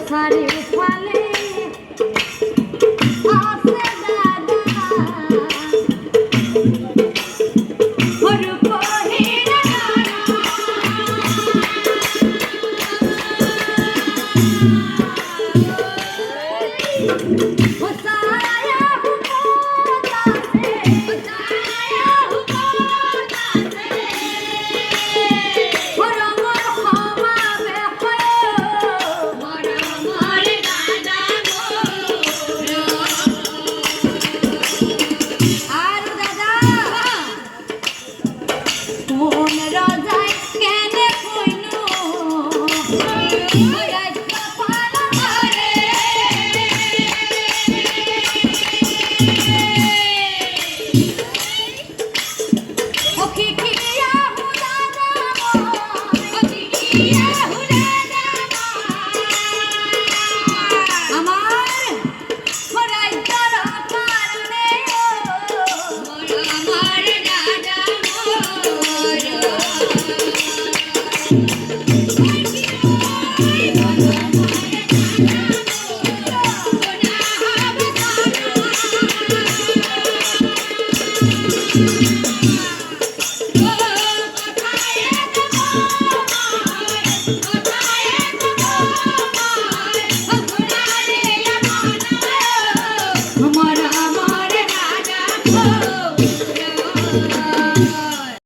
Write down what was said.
সারে ফালে আসে দাদা ওর কহিরা ও সায়া হুকোতাছে ও সায়া হুকোতাছে ওর মর হমাবে হয় মোর দাদা গো আর দাদা কোন রাজায় কেনে কইনো রাজা পালা করে ওকে কিয়া হুদানা ওকে কিয়া হুদানা আমার রাজার কারণে মোর আমার দাদা মোর